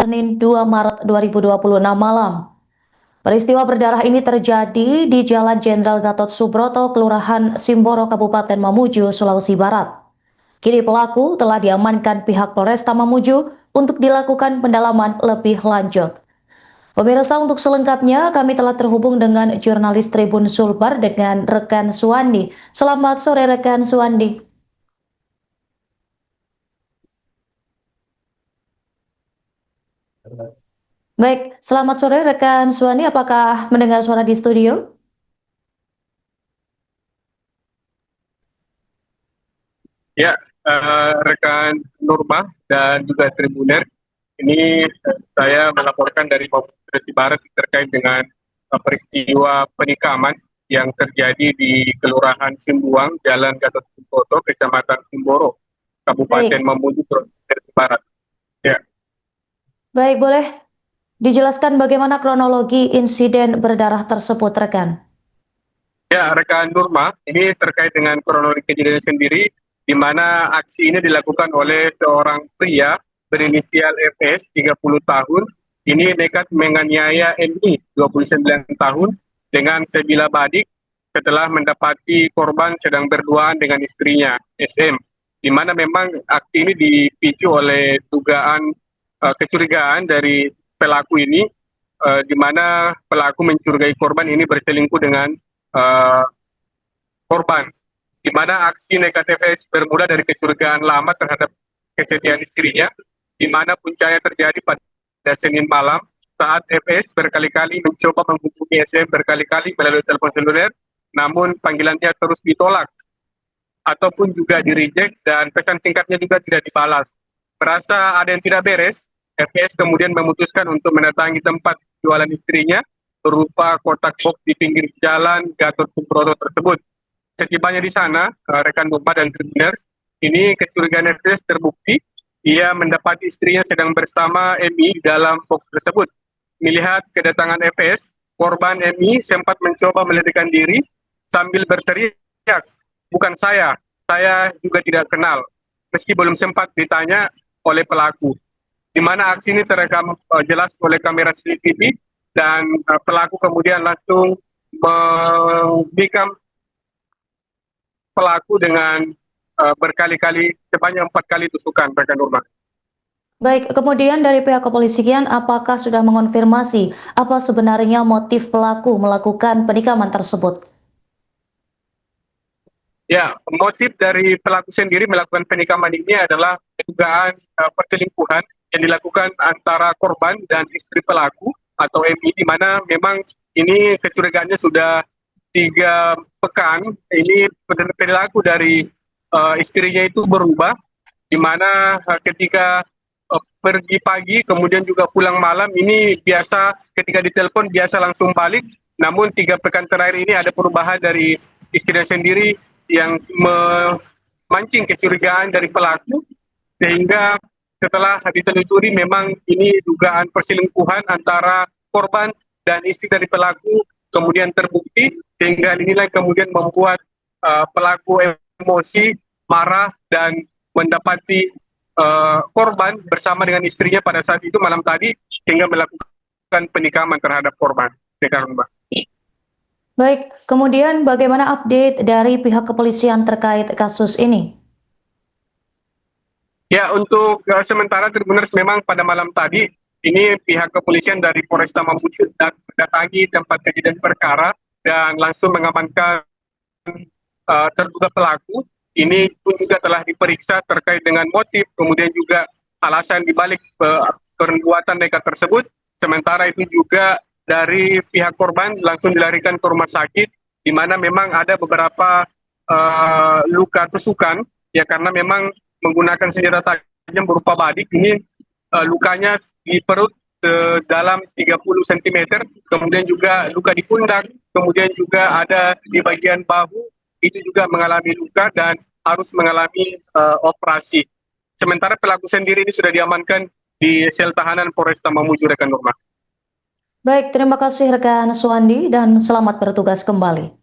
Senin 2 Maret 2026 malam. Peristiwa berdarah ini terjadi di Jalan Jenderal Gatot Subroto, Kelurahan Simboro, Kabupaten Mamuju, Sulawesi Barat. Kini pelaku telah diamankan pihak Polresta Mamuju untuk dilakukan pendalaman lebih lanjut. Pemirsa, untuk selengkapnya kami telah terhubung dengan jurnalis Tribun Sulbar dengan rekan Suwandi. Selamat sore rekan Suwandi. Baik, selamat sore rekan Suwandi, apakah mendengar suara di studio? Ya, rekan Nurma dan juga Tribuner, ini saya melaporkan dari Sulawesi Barat terkait dengan peristiwa penikaman yang terjadi di Kelurahan Simbuang, Jalan Gatot Subroto, Kecamatan Simboro, Kabupaten Mamuju, Sulawesi Barat. Ya. Baik, boleh dijelaskan bagaimana kronologi insiden berdarah tersebut, rekan? Ya, rekan Nurma, ini terkait dengan kronologi kejadian sendiri, di mana aksi ini dilakukan oleh seorang pria berinisial FS 30 tahun. Ini nekat menganiaya MI 29 tahun dengan sebilah badik setelah mendapati korban sedang berduaan dengan istrinya SM. Di mana memang aksi ini dipicu oleh dugaan kecurigaan dari pelaku ini, di mana pelaku mencurigai korban ini berselingkuh dengan korban, di mana aksi nekat FS bermula dari kecurigaan lama terhadap kesetiaan istrinya, di mana puncaknya terjadi pada Senin malam saat FS berkali-kali mencoba menghubungi SM berkali-kali melalui telepon seluler, namun panggilannya terus ditolak ataupun juga di-reject dan pesan singkatnya juga tidak dibalas. Merasa ada yang tidak beres, FS kemudian memutuskan untuk mendatangi tempat jualan istrinya berupa kotak box di pinggir jalan Gatot Subroto tersebut. Setibanya di sana, rekan Nurma dan Tribuners, ini kecurigaan FS terbukti. Ia mendapati istrinya sedang bersama MI dalam box tersebut. Melihat kedatangan FS, korban MI sempat mencoba melarikan diri sambil berteriak, "Bukan saya juga tidak kenal," meski belum sempat ditanya oleh pelaku. Di mana aksi ini terekam jelas oleh kamera CCTV dan pelaku kemudian langsung membikam pelaku dengan berkali-kali, sebanyak 4 kali tusukan, rekan Nurma. Baik, kemudian dari pihak kepolisian apakah sudah mengonfirmasi apa sebenarnya motif pelaku melakukan penikaman tersebut? Ya, motif dari pelaku sendiri melakukan penikaman ini adalah dugaan perselingkuhan yang dilakukan antara korban dan istri pelaku atau MI, di mana memang ini kecurigaannya sudah 3 pekan. Ini perilaku dari istrinya itu berubah, di mana ketika pergi pagi kemudian juga pulang malam, ini biasa ketika ditelepon biasa langsung balik, namun 3 pekan terakhir ini ada perubahan dari istrinya sendiri yang memancing kecurigaan dari pelaku, sehingga setelah ditelusuri memang ini dugaan perselingkuhan antara korban dan istri dari pelaku kemudian terbukti, sehingga inilah kemudian membuat pelaku emosi, marah dan mendapati korban bersama dengan istrinya pada saat itu malam tadi, hingga melakukan penikaman terhadap korban. Baik, kemudian bagaimana update dari pihak kepolisian terkait kasus ini? Ya, untuk sementara Tribuners, memang pada malam tadi ini pihak kepolisian dari Polresta Mamuju mendatangi tempat kejadian perkara dan langsung mengamankan terduga pelaku. Ini pun juga telah diperiksa terkait dengan motif, kemudian juga alasan dibalik perbuatan nekat tersebut. Sementara itu juga dari pihak korban langsung dilarikan ke rumah sakit, di mana memang ada beberapa luka tusukan, ya, karena memang menggunakan senjata tajam berupa badik. Ini lukanya di perut dalam 30 cm, kemudian juga luka di pundak, kemudian juga ada di bagian bahu, itu juga mengalami luka dan harus mengalami operasi. Sementara pelaku sendiri ini sudah diamankan di sel tahanan Polresta Mamuju, rekan Nurma. Baik, terima kasih rekan Suwandi dan selamat bertugas kembali.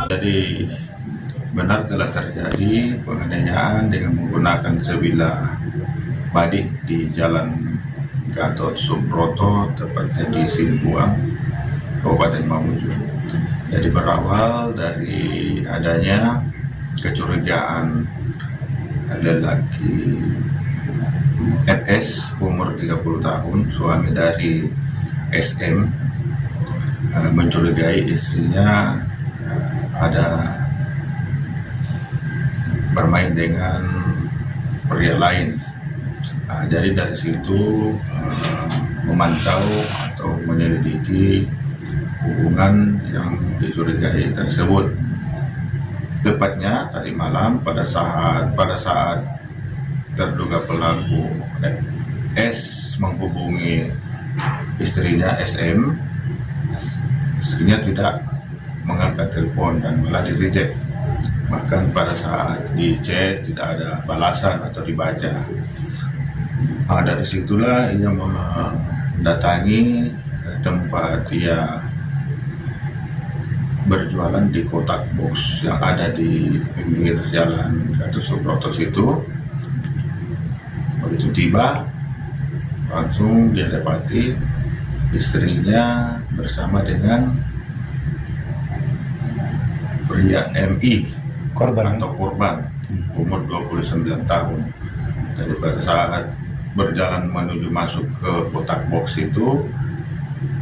Jadi benar telah terjadi penganiayaan dengan menggunakan sebilah badik di Jalan Gatot Subroto, tepatnya di Simpuang, Kabupaten Mamuju. Jadi berawal dari adanya kecurigaan lelaki FS umur 30 tahun, suami dari SM, mencurigai istrinya ada bermain dengan pria lain. Jadi dari situ memantau atau menyelidiki hubungan yang dicurigai tersebut. Tepatnya tadi malam pada saat terduga pelaku S menghubungi istrinya SM, istrinya tidak mengangkat telepon dan malah di-reject. Bahkan pada saat di chat tidak ada balasan atau dibaca. Dari situlah ia mendatangi tempat ia berjualan di kotak box yang ada di pinggir Jalan Gatot Subroto situ. Begitu tiba, langsung dia dapati istrinya bersama dengan pria MI, korban umur 29 tahun. Jadi pada saat berjalan menuju masuk ke kotak box itu,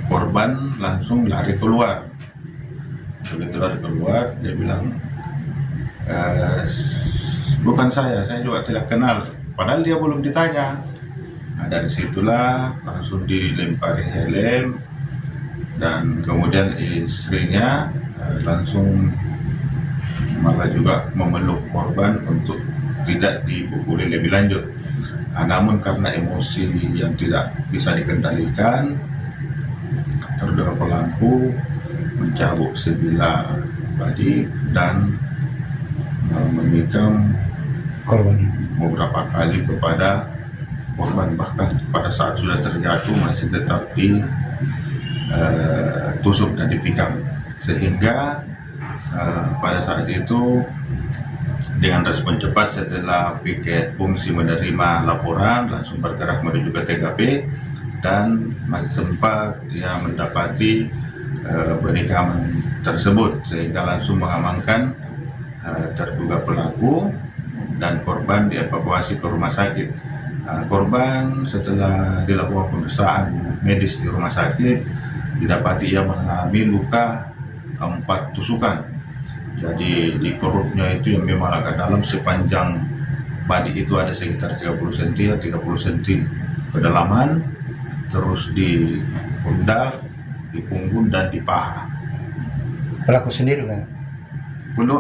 korban langsung lari keluar. Begitu lari keluar, dia bilang, bukan saya juga tidak kenal. Padahal dia belum ditanya. Dari situlah langsung dilempari helm, dan kemudian istrinya langsung malah juga memeluk korban untuk tidak dipukuli lebih lanjut. Namun karena emosi yang tidak bisa dikendalikan, terduga pelaku mencabut sebilah badik dan menikam korban beberapa kali kepada korban. Bahkan pada saat sudah terjatuh masih tetap ditusuk dan ditikam, sehingga pada saat itu dengan respon cepat setelah piket fungsi menerima laporan langsung bergerak menuju ke TKP, dan masih sempat dia mendapati penikaman tersebut, sehingga langsung mengamankan terduga pelaku dan korban dievakuasi ke rumah sakit. Korban setelah dilakukan pemeriksaan medis di rumah sakit didapati ia mengalami luka 4 tusukan. Jadi di perutnya itu yang memang agak dalam, sepanjang badik itu ada sekitar 30 cm, 30 cm kedalaman, terus di pundak, di punggung dan di paha. Pelaku sendiri kan?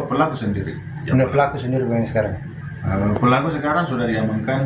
Pelaku sendiri. Pelaku sendiri sekarang? Pelaku sekarang sudah diamankan